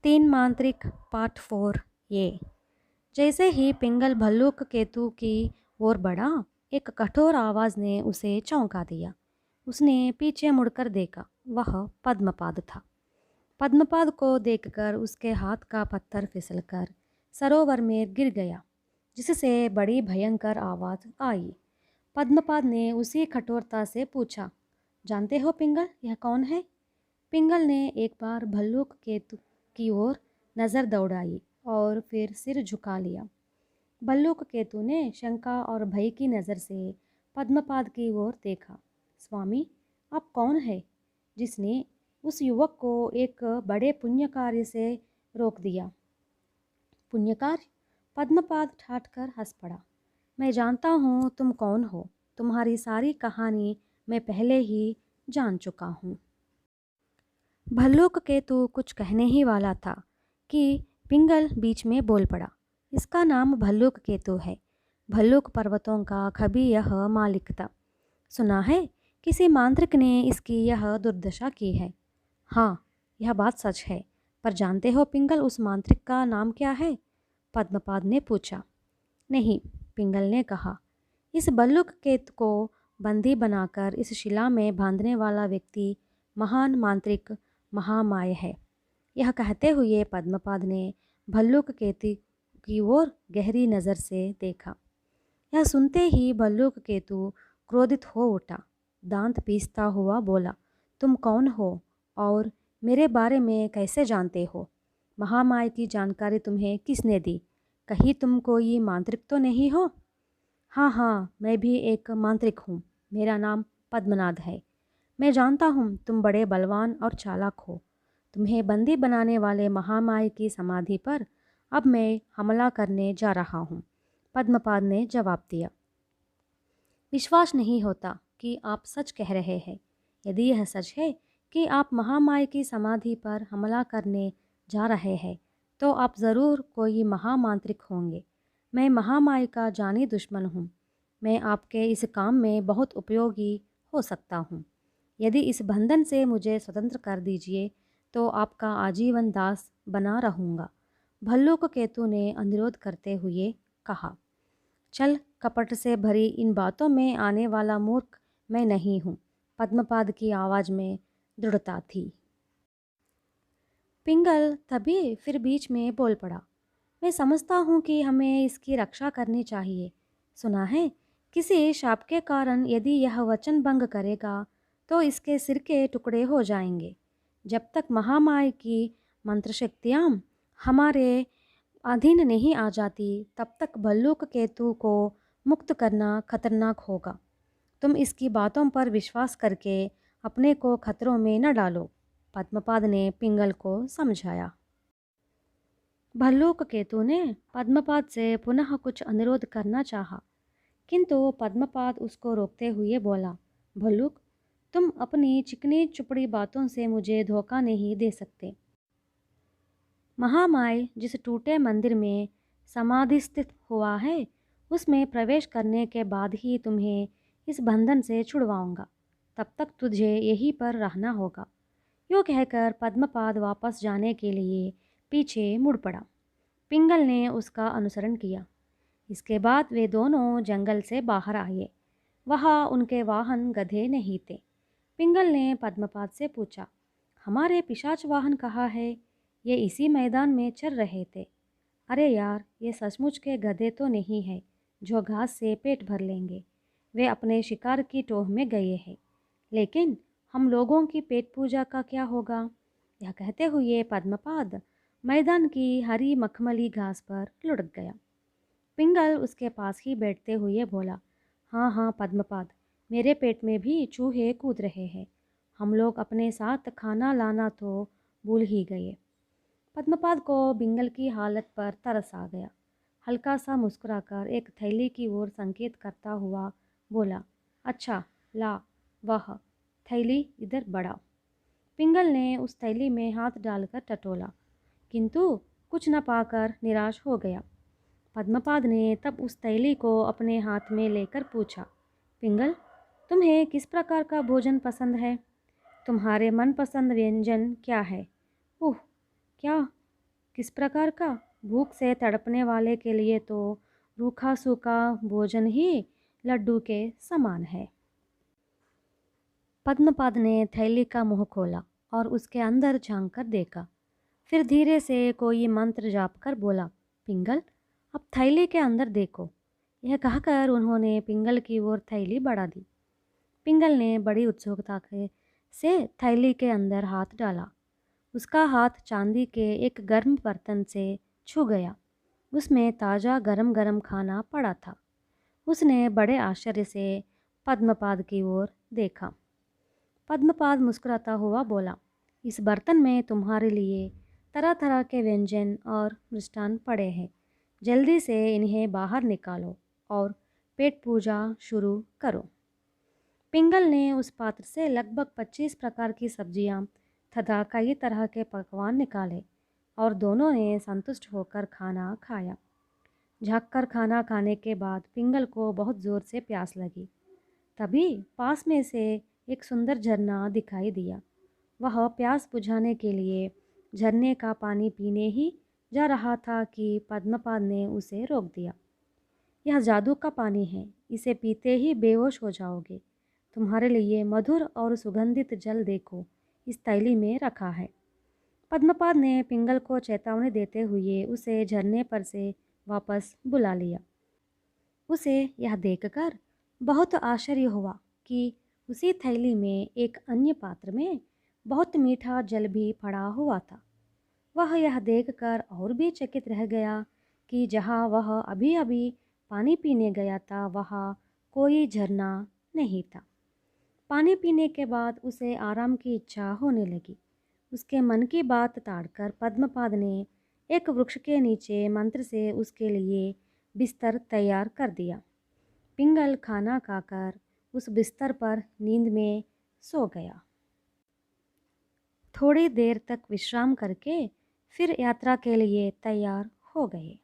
तीन मांत्रिक पार्ट 4 ये। जैसे ही पिंगल भल्लूक केतु की ओर बढ़ा, एक कठोर आवाज ने उसे चौंका दिया। उसने पीछे मुड़कर देखा, वह पद्मपाद था। पद्मपाद को देखकर उसके हाथ का पत्थर फिसलकर सरोवर में गिर गया, जिससे बड़ी भयंकर आवाज आई। पद्मपाद ने उसी कठोरता से पूछा, जानते हो पिंगल, यह कौन है? पिंगल ने एक बार भल्लूक केतु की ओर नज़र दौड़ाई और फिर सिर झुका लिया। भल्लूक केतु ने शंका और भय की नज़र से पद्मपाद की ओर देखा। स्वामी, आप कौन है जिसने उस युवक को एक बड़े पुण्य कार्य से रोक दिया? पुण्य कार्य? पद्मपाद ठाठ कर हंस पड़ा। मैं जानता हूँ तुम कौन हो। तुम्हारी सारी कहानी मैं पहले ही जान चुका हूँ। भल्लूक केतु कुछ कहने ही वाला था कि पिंगल बीच में बोल पड़ा। इसका नाम भल्लूक केतु है। भल्लूक पर्वतों का कभी यह मालिक था। सुना है किसी मांत्रिक ने इसकी यह दुर्दशा की है। हाँ, यह बात सच है। पर जानते हो पिंगल, उस मांत्रिक का नाम क्या है? पद्मपाद ने पूछा। नहीं, पिंगल ने कहा। इस भल्लूक केतु को बंदी बनाकर इस शिला में बांधने वाला व्यक्ति महान मांत्रिक महामाय है। यह कहते हुए पद्मपाद ने भल्लूक केतु की ओर गहरी नज़र से देखा। यह सुनते ही भल्लूक केतु क्रोधित हो उठा। दांत पीसता हुआ बोला, तुम कौन हो और मेरे बारे में कैसे जानते हो? महामाय की जानकारी तुम्हें किसने दी? कहीं तुम कोई मांत्रिक तो नहीं हो? हाँ हाँ, मैं भी एक मांत्रिक हूँ। मेरा नाम पद्मनाद है। मैं जानता हूँ तुम बड़े बलवान और चालाक हो। तुम्हें बंदी बनाने वाले महामाय की समाधि पर अब मैं हमला करने जा रहा हूँ, पद्मपाद ने जवाब दिया। विश्वास नहीं होता कि आप सच कह रहे हैं। यदि यह सच है कि आप महामाय की समाधि पर हमला करने जा रहे हैं, तो आप ज़रूर कोई महामांत्रिक होंगे। मैं महामाय का जानी दुश्मन हूँ। मैं आपके इस काम में बहुत उपयोगी हो सकता हूँ। यदि इस बंधन से मुझे स्वतंत्र कर दीजिए तो आपका आजीवन दास बना रहूँगा, भल्लूक केतु ने अनुरोध करते हुए कहा। चल, कपट से भरी इन बातों में आने वाला मूर्ख मैं नहीं हूँ। पद्मपाद की आवाज़ में दृढ़ता थी। पिंगल तभी फिर बीच में बोल पड़ा। मैं समझता हूँ कि हमें इसकी रक्षा करनी चाहिए। सुना है किसी शाप के कारण यदि यह वचन भंग करेगा तो इसके सिर के टुकड़े हो जाएंगे। जब तक महामाया की मंत्रशक्तियाँ हमारे अधीन नहीं आ जाती, तब तक भल्लूक केतु को मुक्त करना खतरनाक होगा। तुम इसकी बातों पर विश्वास करके अपने को खतरों में न डालो, पद्मपाद ने पिंगल को समझाया। भल्लूक केतु ने पद्मपाद से पुनः कुछ अनुरोध करना चाहा, किंतु पद्मपाद उसको रोकते हुए बोला, भल्लूक, तुम अपनी चिकनी चुपड़ी बातों से मुझे धोखा नहीं दे सकते। महामाय जिस टूटे मंदिर में समाधिस्थित हुआ है, उसमें प्रवेश करने के बाद ही तुम्हें इस बंधन से छुड़वाऊंगा। तब तक तुझे यहीं पर रहना होगा। यूँ कहकर पद्मपाद वापस जाने के लिए पीछे मुड़ पड़ा। पिंगल ने उसका अनुसरण किया। इसके बाद वे दोनों जंगल से बाहर आए। वहाँ उनके वाहन गधे नहीं थे। पिंगल ने पद्मपाद से पूछा, हमारे पिशाच वाहन कहाँ है? ये इसी मैदान में चल रहे थे। अरे यार, ये सचमुच के गधे तो नहीं है जो घास से पेट भर लेंगे। वे अपने शिकार की टोह में गए हैं। लेकिन हम लोगों की पेट पूजा का क्या होगा? यह कहते हुए पद्मपाद मैदान की हरी मखमली घास पर लुढ़क गया। पिंगल उसके पास ही बैठते हुए बोला, हाँ हाँ पद्मपाद, मेरे पेट में भी चूहे कूद रहे हैं। हम लोग अपने साथ खाना लाना तो भूल ही गए। पद्मपाद को पिंगल की हालत पर तरस आ गया। हल्का सा मुस्कुराकर एक थैली की ओर संकेत करता हुआ बोला, अच्छा ला, वह थैली इधर बढ़ा। पिंगल ने उस थैली में हाथ डालकर टटोला, किंतु कुछ न पाकर निराश हो गया। पद्मपाद ने तब उस थैली को अपने हाथ में लेकर पूछा, पिंगल, तुम्हें किस प्रकार का भोजन पसंद है? तुम्हारे मनपसंद व्यंजन क्या है? ओह, क्या किस प्रकार का? भूख से तड़पने वाले के लिए तो रूखा सूखा भोजन ही लड्डू के समान है। पद्मपाद ने थैली का मुंह खोला और उसके अंदर झांक कर देखा। फिर धीरे से कोई मंत्र जाप कर बोला, पिंगल, अब थैली के अंदर देखो। यह कहकर उन्होंने पिंगल की ओर थैली बढ़ा दी। पिंगल ने बड़ी उत्सुकता से थैली के अंदर हाथ डाला। उसका हाथ चांदी के एक गर्म बर्तन से छू गया। उसमें ताज़ा गरम गरम खाना पड़ा था। उसने बड़े आश्चर्य से पद्मपाद की ओर देखा। पद्मपाद मुस्कुराता हुआ बोला, इस बर्तन में तुम्हारे लिए तरह तरह के व्यंजन और मिष्ठान पड़े हैं। जल्दी से इन्हें बाहर निकालो और पेट पूजा शुरू करो। पिंगल ने उस पात्र से लगभग 25 प्रकार की सब्जियां तथा कई तरह के पकवान निकाले और दोनों ने संतुष्ट होकर खाना खाया। झाँक खाना खाने के बाद पिंगल को बहुत ज़ोर से प्यास लगी। तभी पास में से एक सुंदर झरना दिखाई दिया। वह प्यास बुझाने के लिए झरने का पानी पीने ही जा रहा था कि पद्मपाद ने उसे रोक दिया। यह जादू का पानी है, इसे पीते ही बेहोश हो जाओगे। तुम्हारे लिए मधुर और सुगंधित जल देखो, इस थैली में रखा है। पद्मपाद ने पिंगल को चेतावनी देते हुए उसे झरने पर से वापस बुला लिया। उसे यह देखकर बहुत आश्चर्य हुआ कि उसी थैली में एक अन्य पात्र में बहुत मीठा जल भी पड़ा हुआ था। वह यह देखकर और भी चकित रह गया कि जहाँ वह अभी अभी पानी पीने गया था वहाँ कोई झरना नहीं था। पानी पीने के बाद उसे आराम की इच्छा होने लगी। उसके मन की बात ताड़कर पद्मपाद ने एक वृक्ष के नीचे मंत्र से उसके लिए बिस्तर तैयार कर दिया। पिंगल खाना खाकर उस बिस्तर पर नींद में सो गया। थोड़ी देर तक विश्राम करके फिर यात्रा के लिए तैयार हो गए।